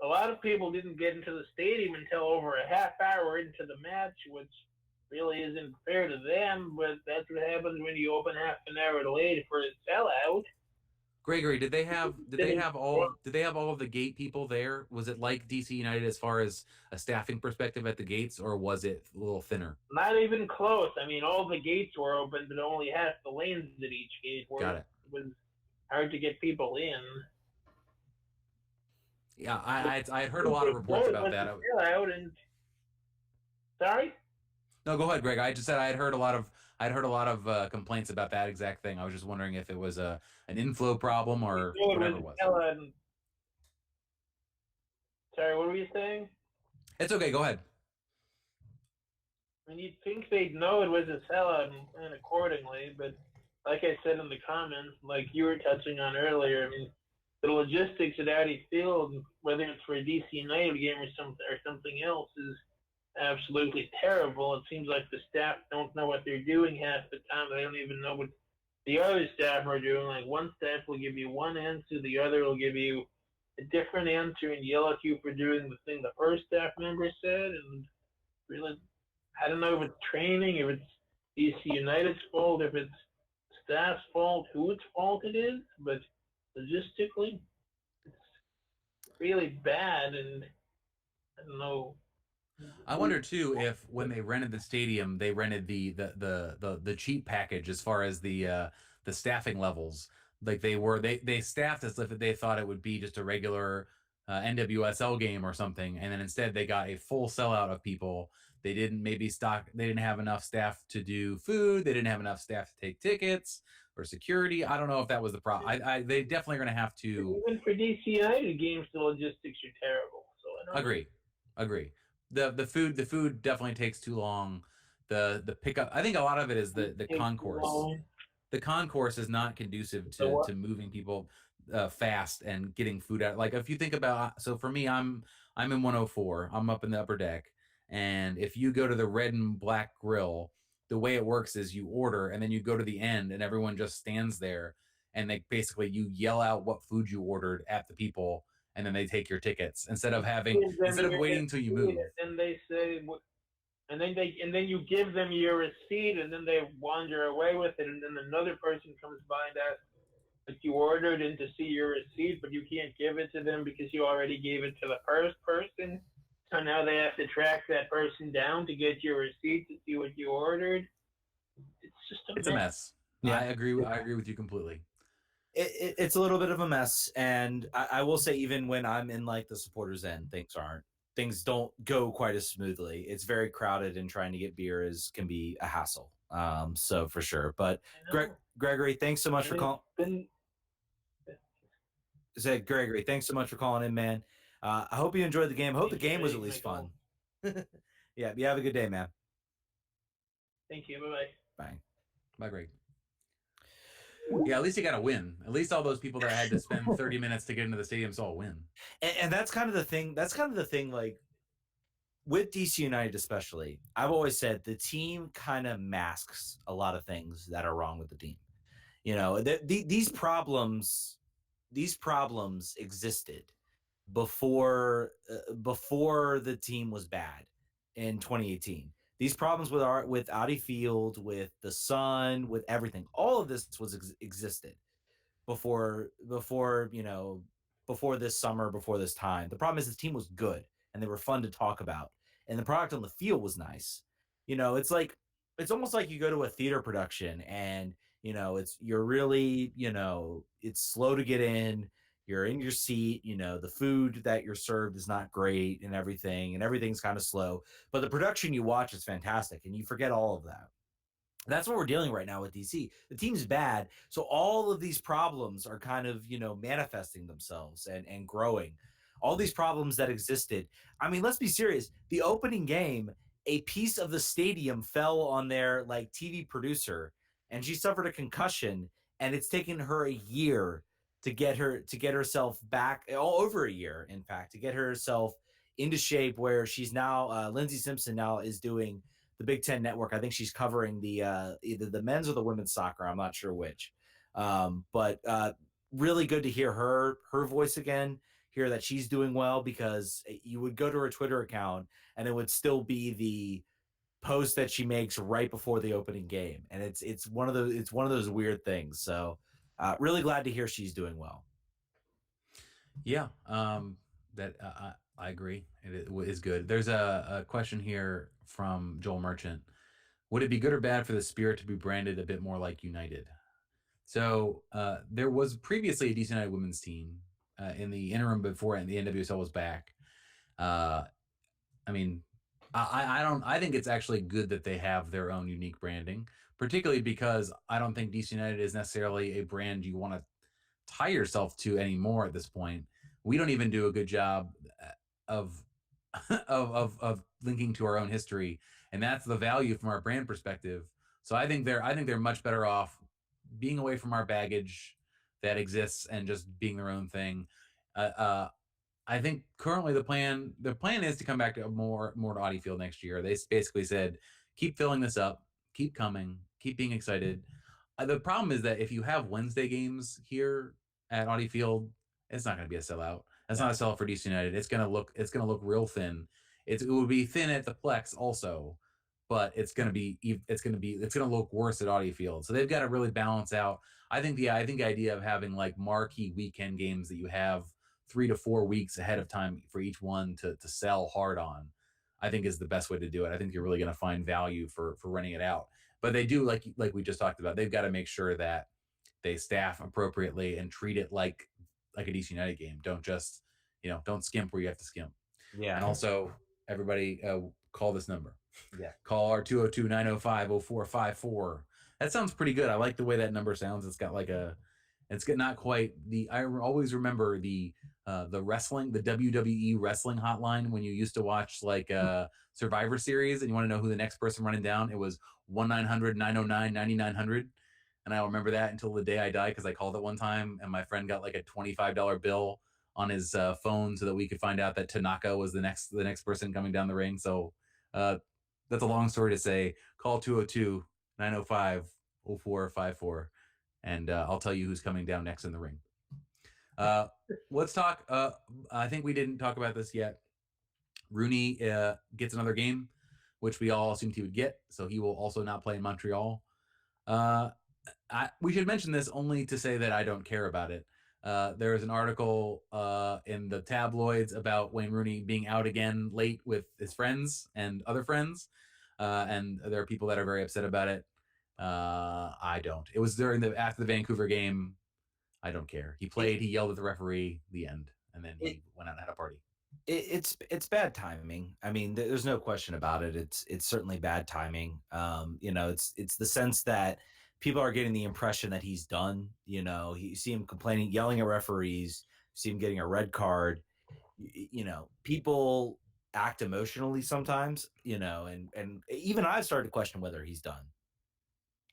a lot of people didn't get into the stadium until over a half hour into the match, which really isn't fair to them, but that's what happens when you open half an hour late for a sellout. Gregory, did they have all of the gate people there? Was it like DC United as far as a staffing perspective at the gates, or was it a little thinner? Not even close. I mean, all the gates were open, but only half the lanes at each gate were. Got it. It was hard to get people in. Yeah, I had heard a lot of reports about that. Sellout and sorry. No, go ahead, Greg. I just said I had heard a lot of complaints about that exact thing. I was just wondering if it was an inflow problem or whatever it was. Sorry, what were you saying? It's okay. Go ahead. I mean, you'd think they'd know it was a sellout and plan accordingly, but like I said in the comments, like you were touching on earlier, I mean, the logistics at Audi Field, whether it's for a DC United game or something else, is absolutely terrible. It seems like the staff don't know what they're doing half the time. They don't even know what the other staff are doing. Like one staff will give you one answer, the other will give you a different answer and yell at you for doing the thing the first staff member said. And really, I don't know if it's training, if it's DC United's fault, if it's staff's fault, whose fault it is, but logistically, it's really bad, and I don't know. I wonder too if when they rented the stadium, they rented the cheap package as far as the staffing levels. Like they staffed as if they thought it would be just a regular NWSL game or something, and then instead they got a full sellout of people. They didn't They didn't have enough staff to do food. They didn't have enough staff to take tickets or security. I don't know if that was the problem. They definitely are going to have to. Even for DC United games, the logistics are terrible. So I don't Agree. The food definitely takes too long. The pickup, I think a lot of it is the concourse. The concourse is not conducive to moving people fast and getting food out. Like if you think about, so for me, I'm in 104. I'm up in the upper deck, and if you go to the red and black grill, the way it works is you order and then you go to the end and everyone just stands there and you yell out what food you ordered at the people, and then they take your tickets instead of waiting until you move. And they say, and then you give them your receipt, and then they wander away with it, and then another person comes by and asks what you ordered and to see your receipt, but you can't give it to them because you already gave it to the first person. So now they have to track that person down to get your receipt to see what you ordered. It's a mess. Yeah, I agree with you completely. It's a little bit of a mess, and I will say, even when I'm in like the supporters end, things don't go quite as smoothly. It's very crowded, and trying to get beer can be a hassle. So for sure. But Gregory, thanks so much for calling. Gregory, thanks so much for calling in, man. I hope you enjoyed the game. I hope the game was at least fun. Yeah, you have a good day, man. Thank you. Bye-bye. Bye. Bye, Greg. Yeah, at least you got a win. At least all those people that had to spend 30 minutes to get into the stadium saw a win. And that's kind of the thing. That's kind of the thing, like with DC United especially, I've always said the team kind of masks a lot of things that are wrong with the team. You know, these problems existed before the team was bad in 2018. These problems with Audi Field, with the sun, with everything, all of this existed before this summer, before this time. The problem is the team was good and they were fun to talk about, and the product on the field was nice. You know, it's almost like you go to a theater production and you're really, it's slow to get in. You're in your seat, the food that you're served is not great and everything's kind of slow, but the production you watch is fantastic and you forget all of that. That's what we're dealing right now with DC. The team's bad. So all of these problems are kind of, manifesting themselves and growing. all these problems that existed. I mean, let's be serious. The opening game, a piece of the stadium fell on their like TV producer, and she suffered a concussion, and it's taken her a year to get herself back, all over a year, in fact, to get herself into shape where she's now Lindsey Simpson now is doing the Big Ten Network. I think she's covering the either the men's or the women's soccer. I'm not sure which. But really good to hear her voice again, hear that she's doing well, because you would go to her Twitter account and it would still be the post that she makes right before the opening game, and it's one of those weird things. So really glad to hear she's doing well. Yeah, that I agree. It is good. There's a question here from Joel Merchant. Would it be good or bad for the Spirit to be branded a bit more like United? So there was previously a DC United women's team in the interim before the NWSL was back. I mean, I think it's actually good that they have their own unique branding, particularly because I don't think DC United is necessarily a brand you want to tie yourself to anymore at this point. We don't even do a good job of of linking to our own history, and that's the value from our brand perspective. So I think they're much better off being away from our baggage that exists and just being their own thing. I think currently the plan is to come back to more to Audi Field next year. They basically said, keep filling this up, keep coming, keep being excited. The problem is that if you have Wednesday games here at Audi Field, it's not going to be a sellout. That's not a sellout for DC United. It's going to look real thin. It would be thin at the Plex also, but it's going to look worse at Audi Field. So they've got to really balance out. I think the idea of having like marquee weekend games that you have 3 to 4 weeks ahead of time for each one to sell hard on, I think is the best way to do it. I think you're really going to find value for running it out. But they do, like we just talked about, they've got to make sure that they staff appropriately and treat it like a DC United game. Don't just, don't skimp where you have to skimp. Yeah. And also, everybody call this number. Yeah. Call our 202-905-0454. That sounds pretty good. I like the way that number sounds. It's got like it's not quite I always remember the wrestling, the WWE wrestling hotline when you used to watch like Survivor Series and you want to know who the next person running down. It was 1-900-909-9900. And I remember that until the day I died, because I called it one time and my friend got like a $25 bill on his phone so that we could find out that Tanaka was the next person coming down the ring. So that's a long story to say. Call 202-905-0454 and I'll tell you who's coming down next in the ring. Let's talk. I think we didn't talk about this yet. Rooney gets another game, which we all assumed he would get. So he will also not play in Montreal. We should mention this only to say that I don't care about it. There is an article in the tabloids about Wayne Rooney being out again late with his friends and other friends. And there are people that are very upset about it. I don't. It was after the Vancouver game. I don't care. He played, he yelled at the referee, the end. And then he went out and had a party. It's bad timing. I mean, there's no question about it. It's certainly bad timing. It's the sense that people are getting the impression that he's done. You see him complaining, yelling at referees, see him getting a red card. People act emotionally sometimes, and even I've started to question whether he's done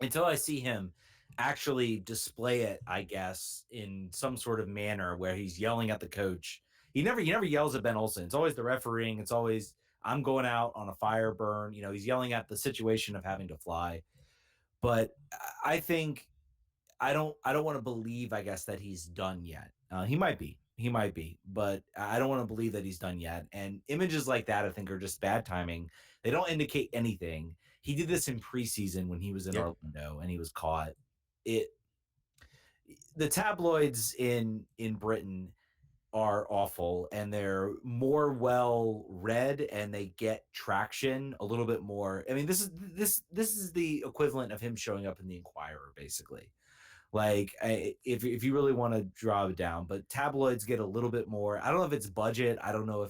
until I see him actually display it, I guess, in some sort of manner where he's yelling at the coach. He never yells at Ben Olsen. It's always the refereeing. It's always, I'm going out on a fire burn. He's yelling at the situation of having to fly. But I think I don't want to believe, I guess, that he's done yet. He might be, but I don't want to believe that he's done yet. And images like that, I think, are just bad timing. They don't indicate anything. He did this in preseason when he was in Orlando and he was caught. The tabloids in Britain are awful, and they're more well read and they get traction a little bit more. I mean, this is the equivalent of him showing up in the Inquirer, basically. Like, if you really want to draw it down, but tabloids get a little bit more. I don't know if it's budget. I don't know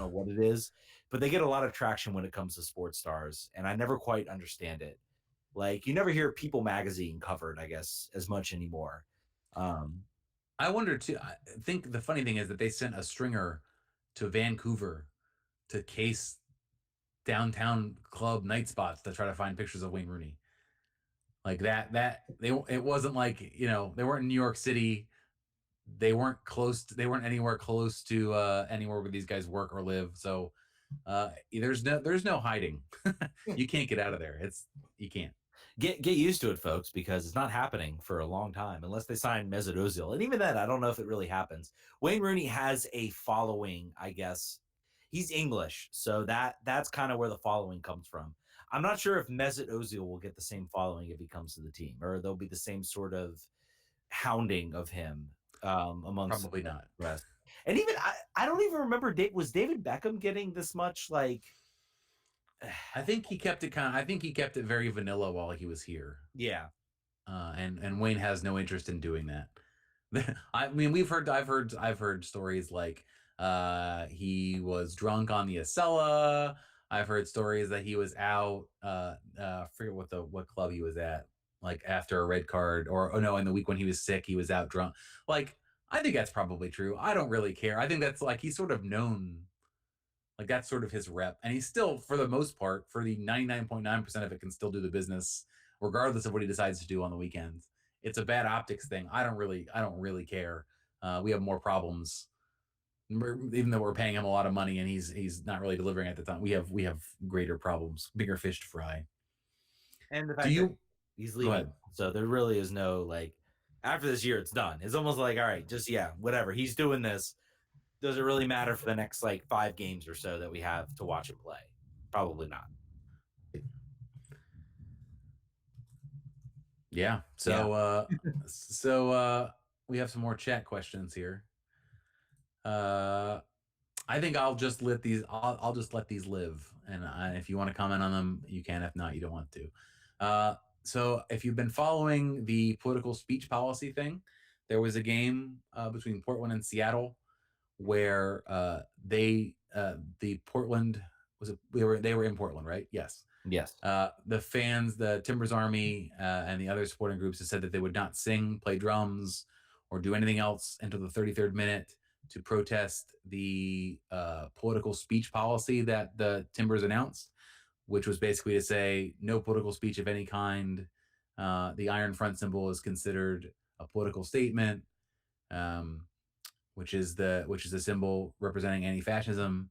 what it is, but they get a lot of traction when it comes to sports stars, and I never quite understand it. Like, you never hear People magazine covered, I guess, as much anymore. I wonder too. I think the funny thing is that they sent a stringer to Vancouver to case downtown club night spots to try to find pictures of Wayne Rooney. Like it wasn't like, they weren't in New York City. They weren't anywhere close to anywhere where these guys work or live. So there's no hiding. You can't get out of there. You can't. Get used to it, folks, because it's not happening for a long time unless they sign Mesut Ozil. And even then, I don't know if it really happens. Wayne Rooney has a following, I guess. He's English, so that's kind of where the following comes from. I'm not sure if Mesut Ozil will get the same following if he comes to the team, or there'll be the same sort of hounding of him amongst Probably not. the rest. And even I don't even remember. Was David Beckham getting this much? Like, I think he kept it very vanilla while he was here. Yeah. And Wayne has no interest in doing that. I mean, I've heard stories like he was drunk on the Acela. I've heard stories that he was out. I forget what club he was at, like after a red card, in the week when he was sick, he was out drunk. Like, I think that's probably true. I don't really care. I think that's like, he's sort of known, like that's sort of his rep, and he's still, for the most part, for the 99.9% of it, can still do the business regardless of what he decides to do on the weekends. It's a bad optics thing. I don't really care. We have more problems, even though we're paying him a lot of money and he's not really delivering at the time. We have greater problems, bigger fish to fry. And the fact that he's leaving, so there really is no, like, after this year, it's done. It's almost like, all right, just whatever. He's doing this. Does it really matter for the next like 5 games or so that we have to watch him play? Probably not. Yeah. So we have some more chat questions here. I think I'll just let these live, and if you want to comment on them, you can. If not, you don't want to. So if you've been following the political speech policy thing, there was a game between Portland and Seattle where the Portland they were in Portland, right? Yes. The fans, the Timbers Army, and the other supporting groups have said that they would not sing, play drums, or do anything else until the 33rd minute to protest the political speech policy that the Timbers announced, which was basically to say no political speech of any kind. The iron front symbol is considered a political statement, which is the symbol representing anti-fascism.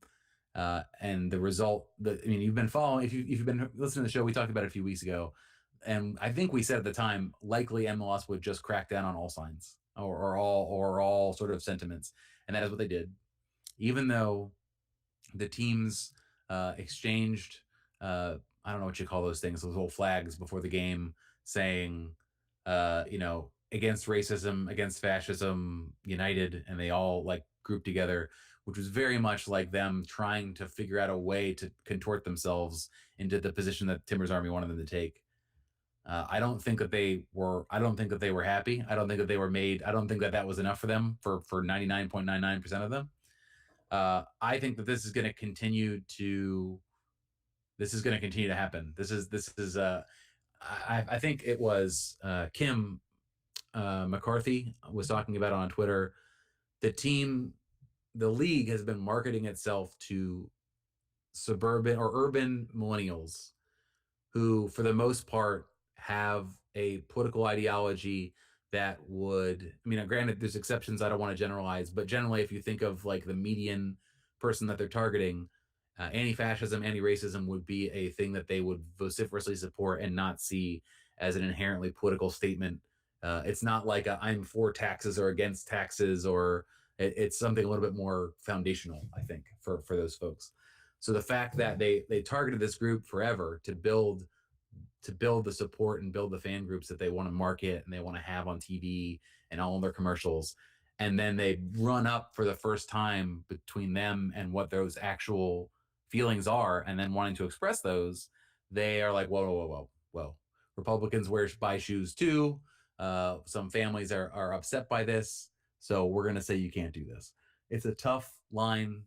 And the result, you've been following, if you've been listening to the show, we talked about it a few weeks ago, and I think we said at the time, likely MLS would just crack down on all signs or all sort of sentiments, and that is what they did. Even though the teams exchanged, I don't know what you call those things, those little flags before the game saying, against racism, against fascism, united, and they all like grouped together, which was very much like them trying to figure out a way to contort themselves into the position that Timbers Army wanted them to take. I don't think that they were happy. I don't think that they were made. I don't think that was enough for them for 99.99% of them. I think that this is going to continue to happen. I think it was Kim McCarthy was talking about on Twitter. The league has been marketing itself to suburban or urban millennials who, for the most part, have a political ideology that would, granted, there's exceptions, I don't want to generalize, but generally, if you think of like the median person that they're targeting, anti-fascism, anti-racism would be a thing that they would vociferously support and not see as an inherently political statement. It's not like I'm for taxes or against taxes, or it's something a little bit more foundational, I think, for those folks. So the fact that they targeted this group forever to build the support and build the fan groups that they want to market and they want to have on TV and all their commercials, and then they run up for the first time between them and what those actual feelings are, and then wanting to express those, they are like, whoa. Republicans buy shoes too. Some families are upset by this, so we're going to say you can't do this. It's a tough line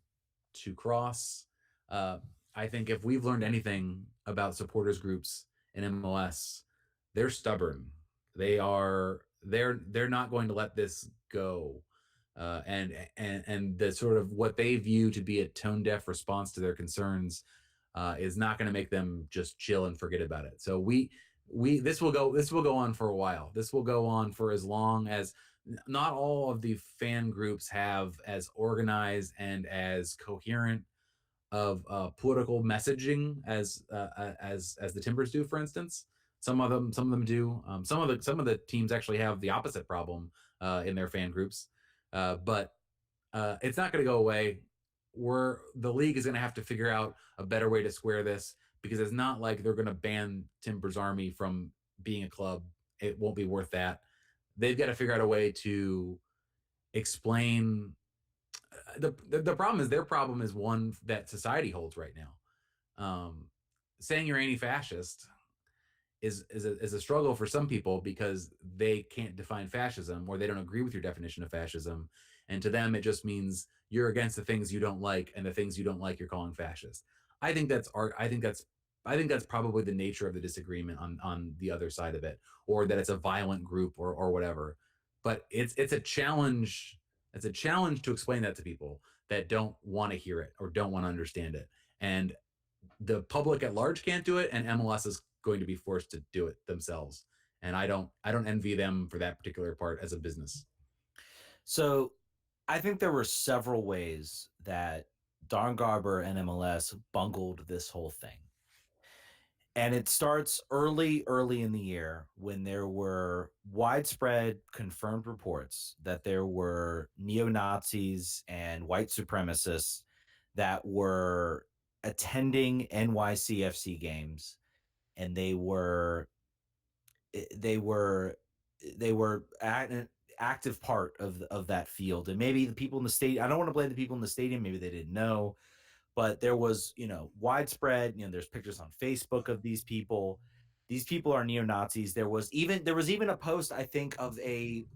to cross. I think if we've learned anything about supporters groups in MLS, they're stubborn. They're not going to let this go. and the sort of what they view to be a tone deaf response to their concerns is not going to make them just chill and forget about it. So this will go on for a while. This will go on for as long as not all of the fan groups have as organized and as coherent of political messaging as the Timbers do, for instance. Some of them do. Some of the teams actually have the opposite problem in their fan groups, but it's not going to go away. The league is going to have to figure out a better way to square this, because it's not like they're going to ban Timbers Army from being a club. It won't be worth that. They've got to figure out a way to explain. The problem is, their problem is one that society holds right now. Saying you're anti-fascist is a struggle for some people, because they can't define fascism, or they don't agree with your definition of fascism, and to them it just means you're against the things you don't like, and the things you don't like you're calling fascist. I think that's probably the nature of the disagreement on the other side of it, or that it's a violent group or whatever. But it's a challenge. It's a challenge to explain that to people that don't want to hear it or don't want to understand it. And the public at large can't do it, and MLS is going to be forced to do it themselves. And I don't envy them for that particular part as a business. So I think there were several ways that Don Garber and MLS bungled this whole thing. And it starts early in the year, when there were widespread confirmed reports that there were neo-Nazis and white supremacists that were attending NYCFC games, and they were an active part of that field. And maybe the people in the stadium, I don't want to blame the people in the stadium, maybe they didn't know, but there was, widespread, there's pictures on Facebook of these people. These people are neo-Nazis. There was even a post, I think, of a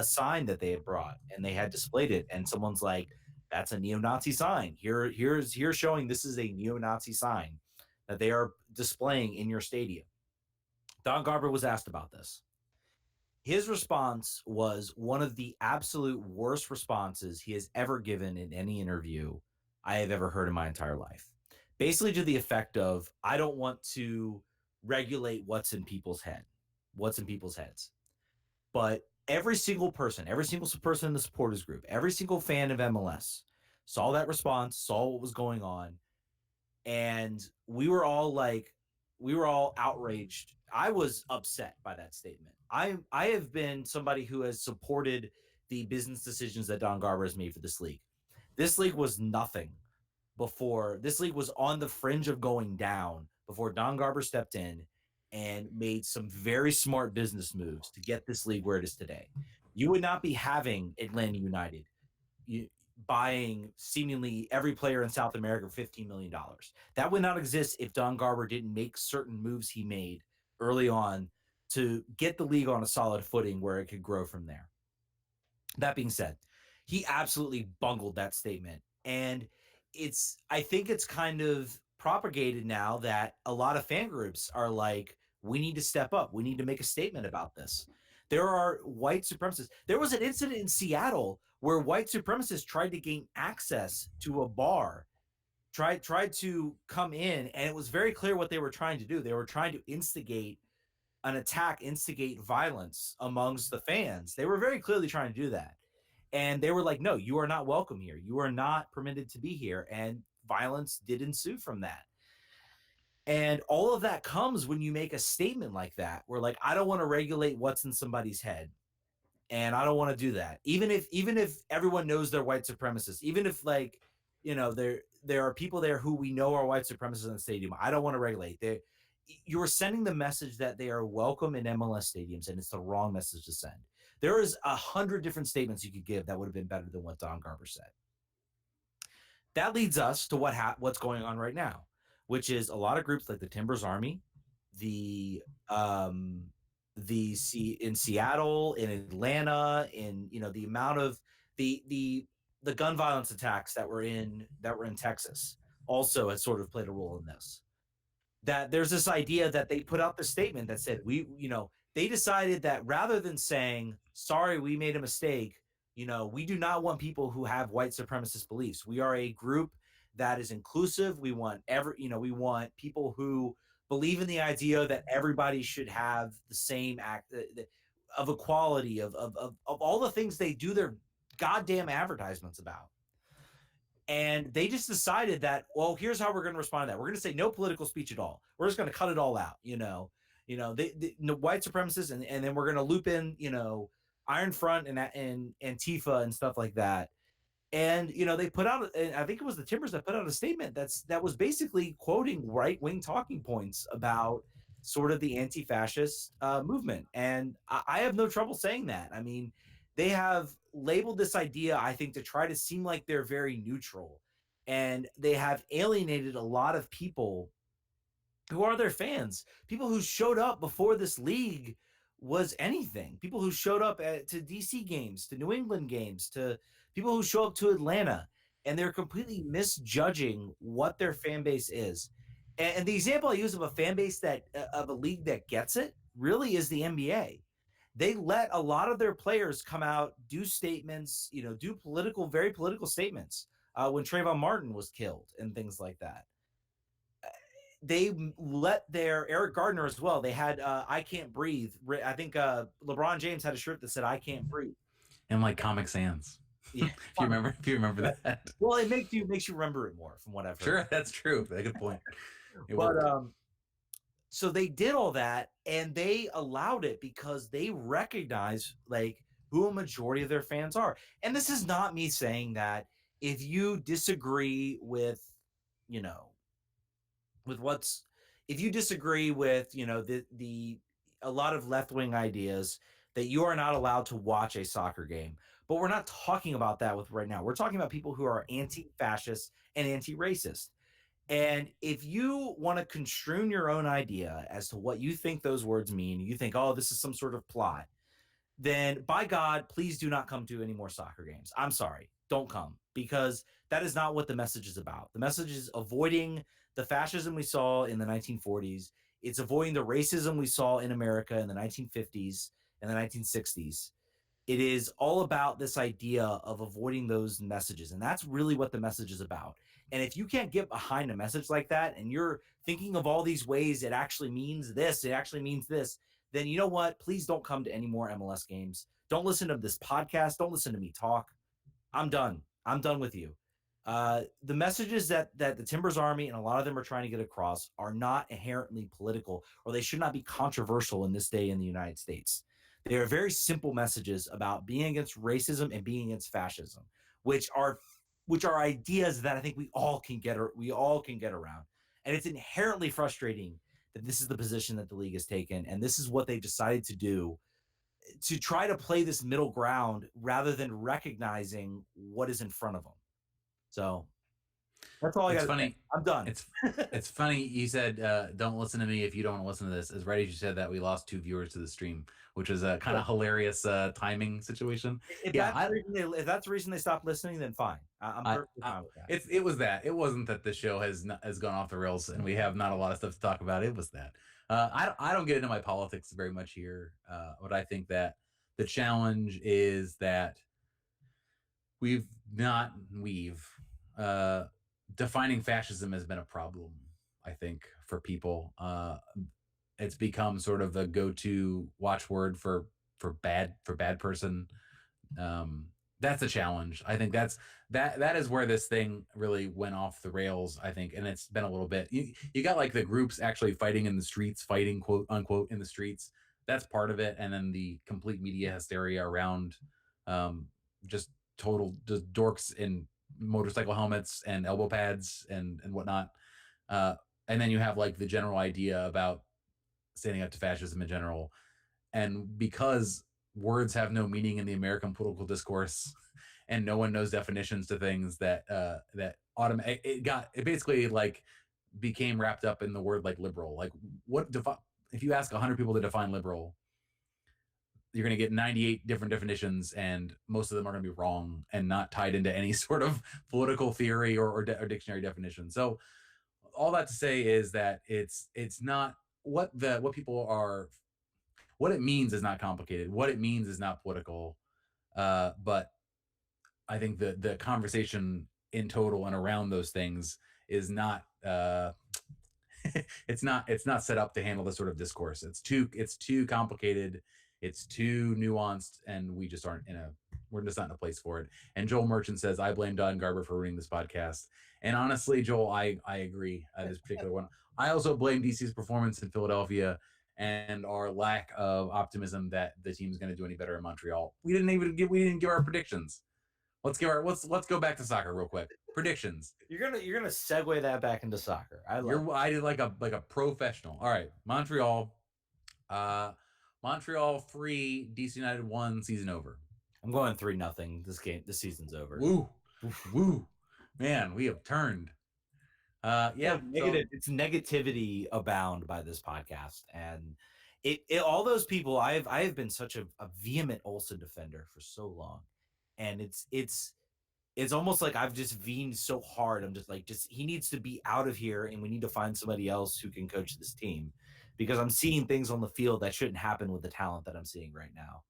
sign that they had brought, and they had displayed it, and someone's like, that's a neo-Nazi sign. Here's showing this is a neo-Nazi sign that they are displaying in your stadium. Don Garber was asked about this. His response was one of the absolute worst responses he has ever given in any interview I have ever heard in my entire life. Basically to the effect of, I don't want to regulate what's in people's heads. But every single person in the supporters group, every single fan of MLS saw that response, saw what was going on, and we were all outraged. I was upset by that statement. I have been somebody who has supported the business decisions that Don Garber has made for this league. This league was nothing before. This league was on the fringe of going down before Don Garber stepped in and made some very smart business moves to get this league where it is today. You would not be having Atlanta United buying seemingly every player in South America for $15 million. That would not exist if Don Garber didn't make certain moves he made early on to get the league on a solid footing where it could grow from there. That being said, he absolutely bungled that statement. And I think it's kind of propagated now that a lot of fan groups are like, we need to step up. We need to make a statement about this. There are white supremacists. There was an incident in Seattle where white supremacists tried to gain access to a bar, tried to come in, and it was very clear what they were trying to do. They were trying to instigate an attack, instigate violence amongst the fans. They were very clearly trying to do that. And they were like, no, you are not welcome here. You are not permitted to be here. And violence did ensue from that. And all of that comes when you make a statement like that, where like, I don't want to regulate what's in somebody's head. And I don't want to do that. Even if everyone knows they're white supremacists, even if there are people there who we know are white supremacists in the stadium, I don't want to regulate. You're sending the message that they are welcome in MLS stadiums, and it's the wrong message to send. There is 100 different statements you could give that would have been better than what Don Garber said. That leads us to what's going on right now, which is a lot of groups like the Timbers Army, in Seattle, in Atlanta, in the amount of the gun violence attacks that were in Texas also has sort of played a role in this. That there's this idea that they put out the statement that said they decided that rather than saying, sorry, we made a mistake, We do not want people who have white supremacist beliefs. We are a group that is inclusive. We want we want people who believe in the idea that everybody should have the same act of equality of all the things they do their goddamn advertisements about. And they just decided that, well, here's how we're going to respond to that. We're going to say no political speech at all. We're just going to cut it all out. The white supremacists, and then we're going to loop in, Iron Front and Antifa and stuff like that. And they put out, and I think it was the Timbers that put out a statement that was basically quoting right-wing talking points about sort of the anti-fascist movement. And I have no trouble saying that. I mean, they have labeled this idea, I think, to try to seem like they're very neutral, and they have alienated a lot of people who are their fans, people who showed up before this league was anything, people who showed up to DC games, to New England games, to people who show up to Atlanta, and they're completely misjudging what their fan base is. And the example I use of a fan base that of a league that gets it really is the NBA. They let a lot of their players come out, do statements, do very political statements when Trayvon Martin was killed and things like that. They let their Eric Gardner as well. They had I Can't Breathe. I think LeBron James had a shirt that said I Can't Breathe. And like Comic Sans. Yeah. if you remember that. Well, it makes you remember it more from what I've heard. Sure, that's true. That's a good point. So they did all that, and they allowed it because they recognize who a majority of their fans are. And this is not me saying that if you disagree with, if you disagree with, a lot of left-wing ideas, that you are not allowed to watch a soccer game. But we're not talking about that right now. We're talking about people who are anti-fascist and anti-racist. And if you want to construe your own idea as to what you think those words mean, you think, oh, this is some sort of plot, then by God, please do not come to any more soccer games. I'm sorry. Don't come, because that is not what the message is about. The message is avoiding the fascism we saw in the 1940s. It's avoiding the racism we saw in America in the 1950s and the 1960s. It is all about this idea of avoiding those messages. And that's really what the message is about. And if you can't get behind a message like that, and you're thinking of all these ways it actually means this, then you know what? Please don't come to any more MLS games. Don't listen to this podcast. Don't listen to me talk. I'm done. I'm done with you. The messages that the Timbers Army and a lot of them are trying to get across are not inherently political, or they should not be controversial in this day in the United States. They are very simple messages about being against racism and being against fascism, which are ideas that I think we all can get around. And it's inherently frustrating that this is the position that the league has taken, and this is what they decided to do, to try to play this middle ground rather than recognizing what is in front of them. So that's all I got to say. I'm done. It's funny you said don't listen to me if you don't want to listen to this. As right as you said that, we lost 2 viewers to the stream, which was a kind of hilarious timing situation. If that's the reason they stopped listening, then fine. I'm perfectly fine with that. It was that. It wasn't that the show has gone off the rails and we have not a lot of stuff to talk about. It was that. I don't get into my politics very much here, but I think that the challenge is that defining fascism has been a problem, I think, for people. It's become sort of a go-to watchword for bad person. That's a challenge. I think that is where this thing really went off the rails, I think, and it's been a little bit. You got like the groups actually fighting in the streets, fighting quote unquote in the streets. That's part of it, and then the complete media hysteria around just dorks in motorcycle helmets and elbow pads and whatnot. And then you have like the general idea about standing up to fascism in general. And because words have no meaning in the American political discourse and no one knows definitions to things, it basically like became wrapped up in the word like liberal. Like if you ask 100 people to define liberal, you're going to get 98 different definitions, and most of them are going to be wrong and not tied into any sort of political theory or dictionary definition. So all that to say is that it's not what it means is not complicated. What it means is not political, but I think the conversation in total and around those things is not it's not set up to handle this sort of discourse. It's too complicated, it's too nuanced, and we're just not in a place for it. And Joel Merchant says, I blame Don Garber for ruining this podcast. And honestly, Joel, I agree this particular one. I also blame DC's performance in Philadelphia and our lack of optimism that the team is going to do any better in Montreal. We didn't give our predictions. Let's go back to soccer real quick. Predictions. You're gonna segue that back into soccer. I did like a professional. All right, Montreal. Montreal 3, DC United 1. Season over. I'm going 3-0. This season's over. Woo, man, we have turned. It's negativity abound by this podcast, and it all those people. I have been such a vehement Olsen defender for so long, and it's almost like I've just vened so hard. I'm just he needs to be out of here, and we need to find somebody else who can coach this team, because I'm seeing things on the field that shouldn't happen with the talent that I'm seeing right now.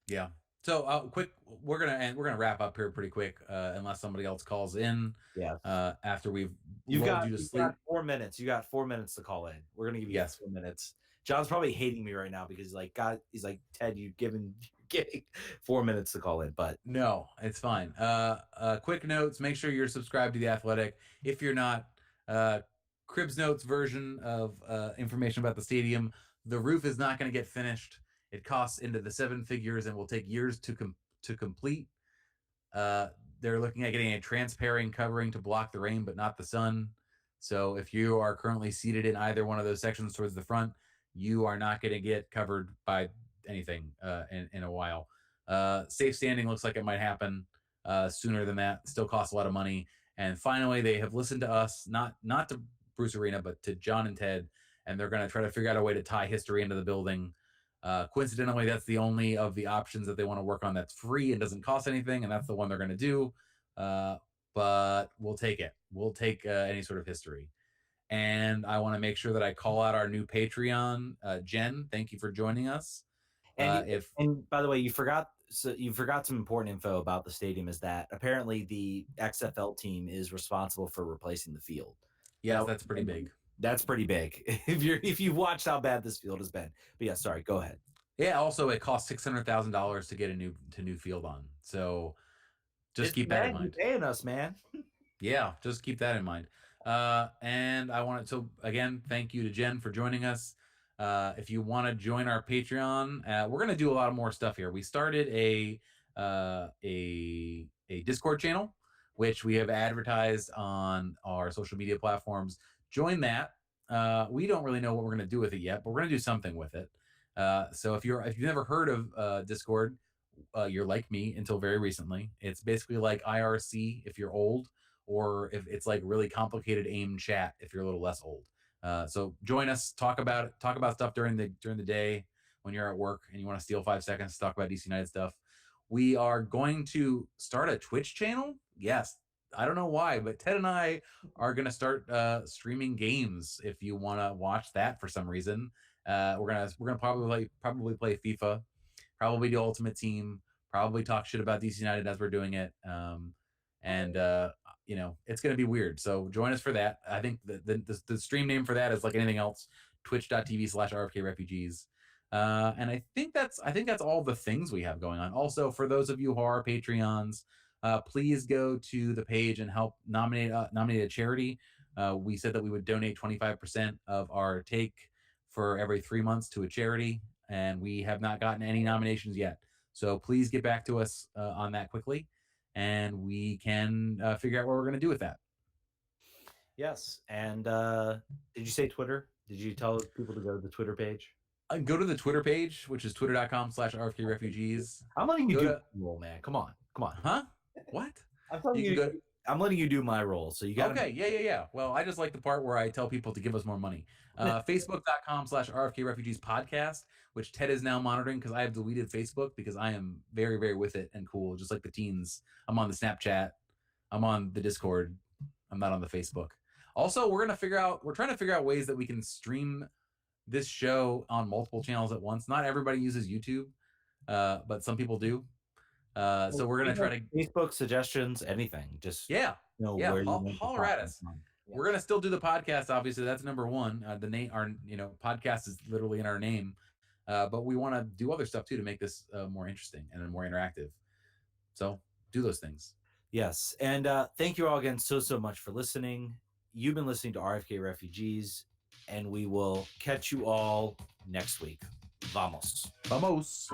Yeah. So quick, we're gonna wrap up here pretty quick, unless somebody else calls in. Yeah. After we've you've got 4 minutes. You got 4 minutes to call in. We're gonna give you 4 minutes. John's probably hating me right now because he's like, Ted, you're getting 4 minutes to call in, but no, it's fine. Quick notes: make sure you're subscribed to The Athletic. If you're not, Cribs Notes version of information about the stadium. The roof is not going to get finished. It costs into the 7 figures and will take years to complete. They're looking at getting a transparent covering to block the rain, but not the sun. So if you are currently seated in either one of those sections towards the front, you are not going to get covered by anything in a while. Safe standing looks like it might happen sooner than that. Still costs a lot of money. And finally, they have listened to us, not to Bruce Arena, but to John and Ted, and they're going to try to figure out a way to tie history into the building. Coincidentally, that's the only of the options that they want to work on that's free and doesn't cost anything, and that's the one they're going to do. But we'll take it. We'll take any sort of history. And I want to make sure that I call out our new Patreon. Jen, thank you for joining us. And by the way, you forgot some important info about the stadium, is that apparently the XFL team is responsible for replacing the field. Yeah, that's pretty big. That's pretty big. If you've watched how bad this field has been. But yeah, sorry, go ahead. Yeah, also it costs $600,000 to get a new field on. So just keep that in mind. You're paying us, man. Yeah, just keep that in mind. And I wanted to again thank you to Jen for joining us. If you want to join our Patreon, we're gonna do a lot more stuff here. We started a Discord channel, which we have advertised on our social media platforms. Join that. We don't really know what we're gonna do with it yet, but we're gonna do something with it. So if you've never heard of Discord, you're like me until very recently. It's basically like IRC if you're old, or if it's like really complicated AIM chat if you're a little less old. So join us, talk about stuff during the day when you're at work and you want to steal 5 seconds to talk about DC United stuff. We are going to start a Twitch channel. Yes, I don't know why, but Ted and I are going to start streaming games. If you want to watch that for some reason, we're gonna probably play FIFA, probably do Ultimate Team, probably talk shit about DC United as we're doing it. It's going to be weird. So join us for that. I think the stream name for that is like anything else, twitch.tv/RFKrefugees. And I think that's all the things we have going on. Also, for those of you who are Patreons, please go to the page and help nominate a charity. We said that we would donate 25% of our take for every 3 months to a charity, and we have not gotten any nominations yet. So please get back to us on that quickly, and we can figure out what we're going to do with that. Yes. And did you say Twitter? Did you tell people to go to the Twitter page? Go to the Twitter page, which is twitter.com/RFKrefugees. I'm letting you do my role, man. Come on. Huh? What? I'm letting you do my role. So you got okay. Yeah. Well, I just like the part where I tell people to give us more money. Facebook.com/RFKrefugees podcast, which Ted is now monitoring because I have deleted Facebook because I am very, very with it and cool, just like the teens. I'm on the Snapchat. I'm on the Discord. I'm not on the Facebook. Also, we're trying to figure out ways that we can stream this show on multiple channels at once. Not everybody uses YouTube, but some people do. So we're gonna try to Facebook suggestions, anything. Just yeah. where you want Holler to at us. from. Yeah. We're gonna still do the podcast. Obviously, that's number one. The name, our podcast is literally in our name, but we want to do other stuff too to make this more interesting and more interactive. So do those things. Yes, and thank you all again so much for listening. You've been listening to RFK Refugees, and we will catch you all next week. Vamos. Vamos.